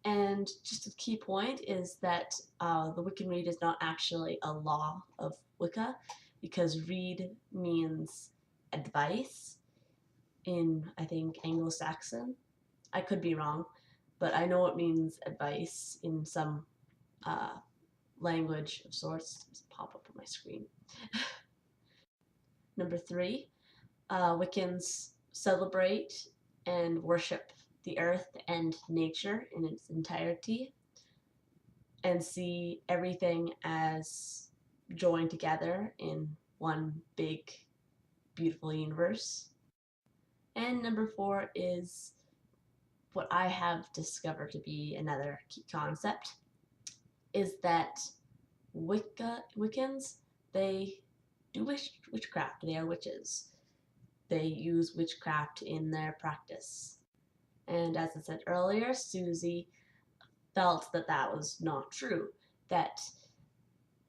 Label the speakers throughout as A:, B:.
A: And just a key point is that the Wiccan read is not actually a law of Wicca, because read means advice in, I think, Anglo-Saxon. I could be wrong, but I know it means advice in some uh, language of sorts. Just pop up on my screen. Number 3, Wiccans celebrate and worship the earth and nature in its entirety and see everything as joined together in one big, beautiful universe. And number 4 is what I have discovered to be another key concept, is that Wiccans, they do witchcraft. They are witches. They use witchcraft in their practice. And as I said earlier, Susie felt that that was not true, that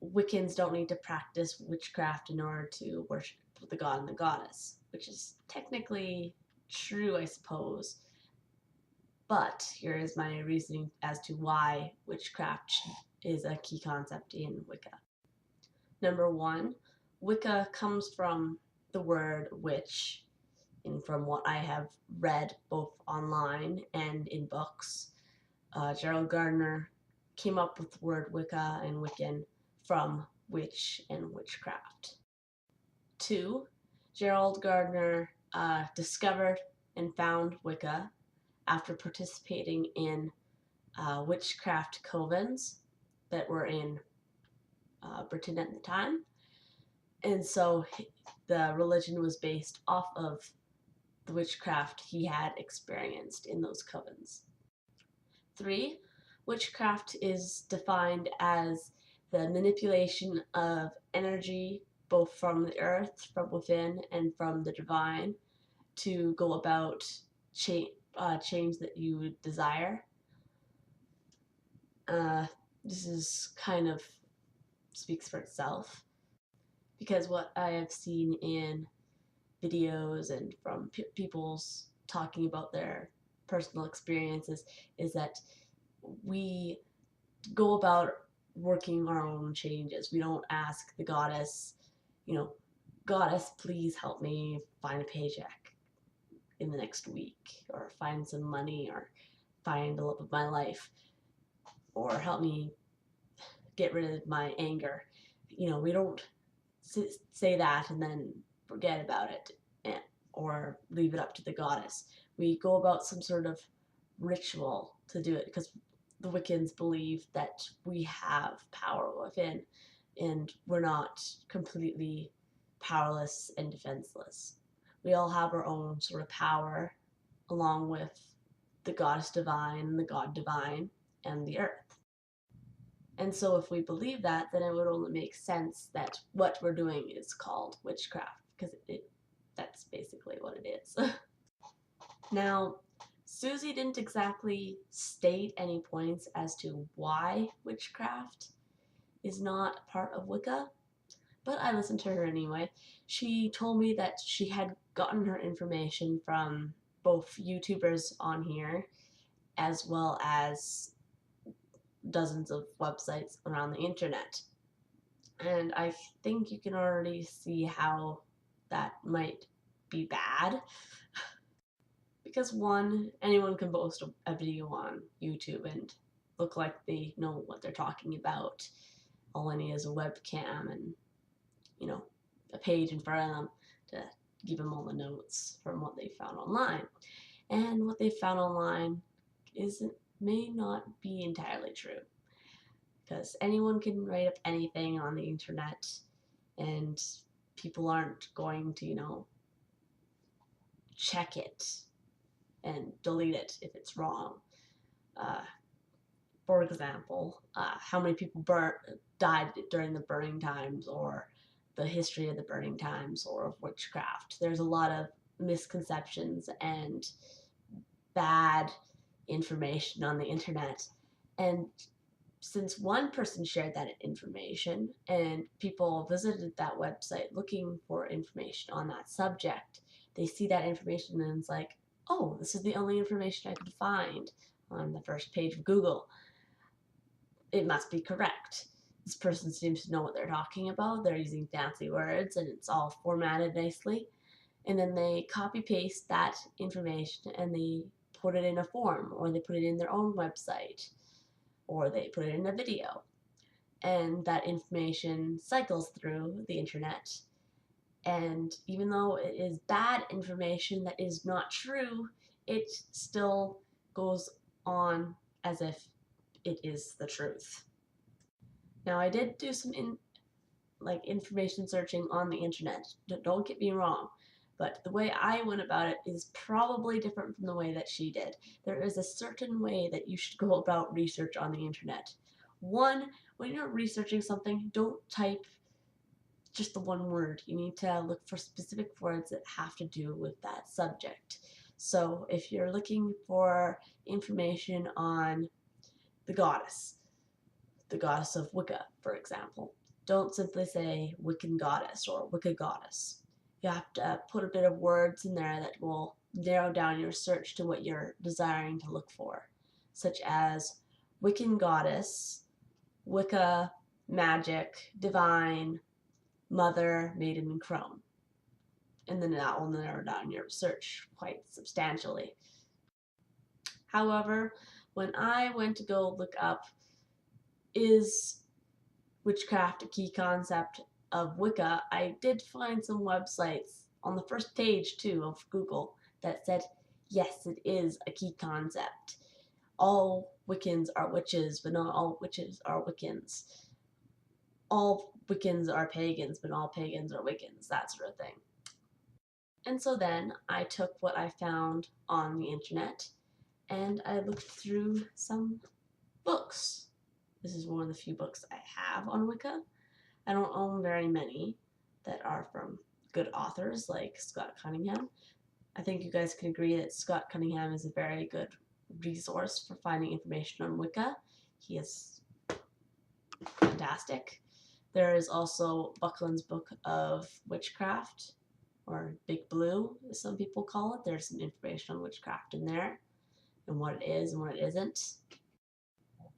A: Wiccans don't need to practice witchcraft in order to worship the god and the goddess, which is technically true, I suppose. But here is my reasoning as to why witchcraft is a key concept in Wicca. Number 1, Wicca comes from the word witch, and from what I have read both online and in books, Gerald Gardner came up with the word Wicca and Wiccan from witch and witchcraft. 2, Gerald Gardner discovered and found Wicca after participating in witchcraft covens that were in Britain at the time. And so the religion was based off of the witchcraft he had experienced in those covens. 3, witchcraft is defined as the manipulation of energy, both from the earth, from within, and from the divine, to go about change that you would desire. This is kind of speaks for itself, because what I have seen in videos and from people's talking about their personal experiences is that we go about working our own changes. We don't ask the goddess, goddess, please help me find a paycheck in the next week, or find some money, or find the love of my life, or help me get rid of my anger. We don't say that and then forget about it, or leave it up to the goddess. We go about some sort of ritual to do it, because the Wiccans believe that we have power within, and we're not completely powerless and defenseless. We all have our own sort of power, along with the goddess divine, the god divine, and the earth. And so if we believe that, then it would only make sense that what we're doing is called witchcraft, because that's basically what it is. Now, Susie didn't exactly state any points as to why witchcraft is not part of Wicca, but I listened to her anyway. She told me that she had gotten her information from both YouTubers on here, as well as dozens of websites around the internet. And I think you can already see how that might be bad. Because one, anyone can post a video on YouTube and look like they know what they're talking about. All I need is a webcam and, a page in front of them to give them all the notes from what they found online. And what they found online may not be entirely true, because anyone can write up anything on the internet, and people aren't going to, check it and delete it if it's wrong. For example, how many people died during the burning times, or the history of the burning times, or of witchcraft. There's a lot of misconceptions and bad information on the internet, and since one person shared that information and people visited that website looking for information on that subject, they see that information and it's like, oh, this is the only information I could find on the first page of Google. It must be correct. This person seems to know what they're talking about. They're using fancy words and it's all formatted nicely. And then they copy paste that information and they put it in a form, or they put it in their own website, or they put it in a video. And that information cycles through the internet. And even though it is bad information that is not true, it still goes on as if it is the truth. Now, I did do some information searching on the internet. Don't get me wrong, but the way I went about it is probably different from the way that she did. There is a certain way that you should go about research on the internet. One, when you're researching something, don't type just the one word. You need to look for specific words that have to do with that subject. So if you're looking for information on the goddess of Wicca, for example, don't simply say Wiccan goddess or Wicca goddess. You have to put a bit of words in there that will narrow down your search to what you're desiring to look for, such as Wiccan goddess, Wicca, magic, divine, mother, maiden, and crone. And then that will narrow down your search quite substantially. However, when I went to go look up, is witchcraft a key concept of Wicca, I did find some websites on the first page too of Google that said, yes, it is a key concept. All Wiccans are witches, but not all witches are Wiccans. All Wiccans are pagans, but all pagans are Wiccans, that sort of thing. And so then I took what I found on the internet and I looked through some books. This is one of the few books I have on Wicca. I don't own very many that are from good authors like Scott Cunningham. I think you guys can agree that Scott Cunningham is a very good resource for finding information on Wicca. He is fantastic. There is also Buckland's Book of Witchcraft, or Big Blue, as some people call it. There's some information on witchcraft in there, and what it is and what it isn't.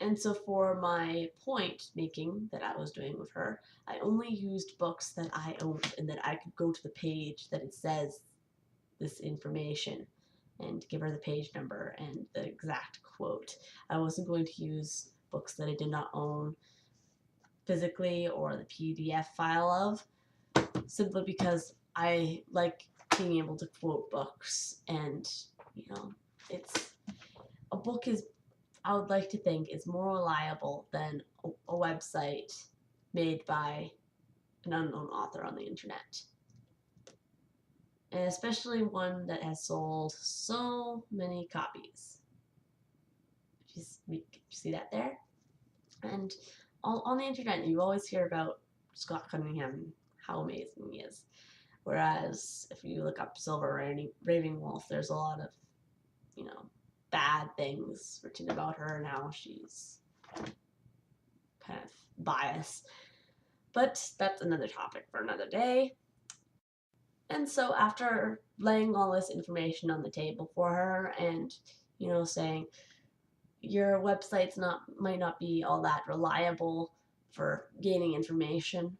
A: And so for my point making that I was doing with her, I only used books that I owned and that I could go to the page that it says this information and give her the page number and the exact quote. I wasn't going to use books that I did not own physically or the PDF file of, simply because I like being able to quote books, and it's a book is, I would like to think, is more reliable than a website made by an unknown author on the internet. And especially one that has sold so many copies. You see that there? And on the internet, you always hear about Scott Cunningham, how amazing he is. Whereas if you look up Silver Raving Wolf, there's a lot of, bad things written about her and how she's kind of biased. But that's another topic for another day. And so after laying all this information on the table for her and, saying, your website's might not be all that reliable for gaining information,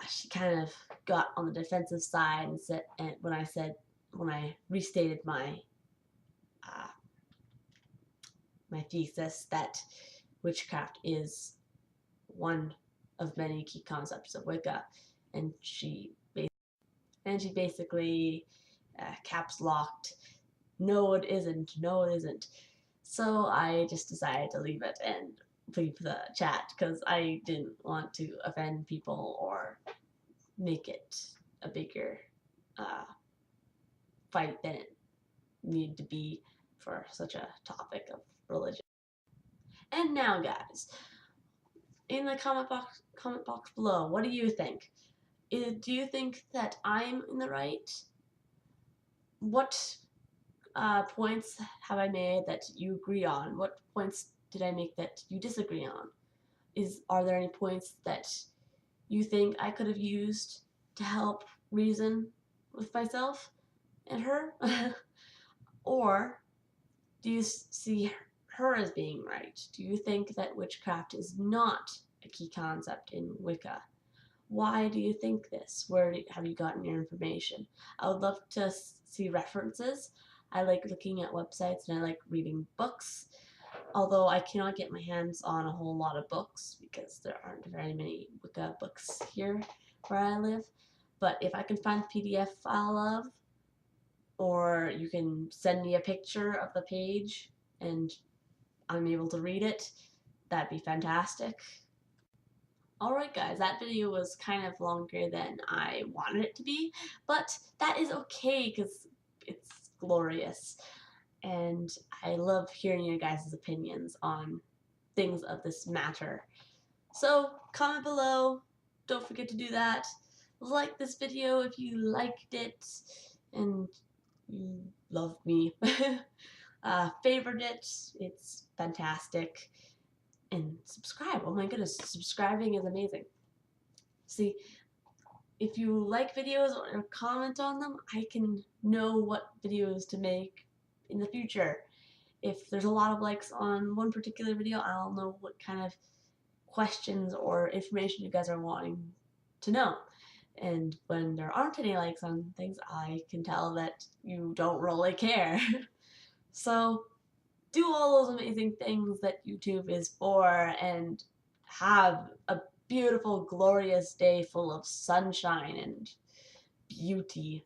A: she kind of got on the defensive side and said, and when I restated my thesis that witchcraft is one of many key concepts of Wicca, and she basically caps locked, no it isn't, no it isn't. So I just decided to leave it and leave the chat because I didn't want to offend people or make it a bigger fight than it needed to be for such a topic of religion. And now, guys, in the comment box below, what do you think? Do you think that I'm in the right? What points have I made that you agree on? What points did I make that you disagree on? Are there any points that you think I could have used to help reason with myself and her? Or do you see her as being right? Do you think that witchcraft is not a key concept in Wicca? Why do you think this? Where have you gotten your information? I would love to see references. I like looking at websites and I like reading books, although I cannot get my hands on a whole lot of books because there aren't very many Wicca books here where I live. But if I can find the PDF file of, or you can send me a picture of the page and I'm able to read it, that'd be fantastic. Alright guys, that video was kind of longer than I wanted it to be, but that is okay because it's glorious. And I love hearing your guys' opinions on things of this matter. So comment below, don't forget to do that. Like this video if you liked it and you love me. Favorite it, it's fantastic. And subscribe. Oh my goodness, subscribing is amazing. See, if you like videos or comment on them, I can know what videos to make in the future. If there's a lot of likes on one particular video, I'll know what kind of questions or information you guys are wanting to know. And when there aren't any likes on things, I can tell that you don't really care. So do all those amazing things that YouTube is for and have a beautiful, glorious day full of sunshine and beauty.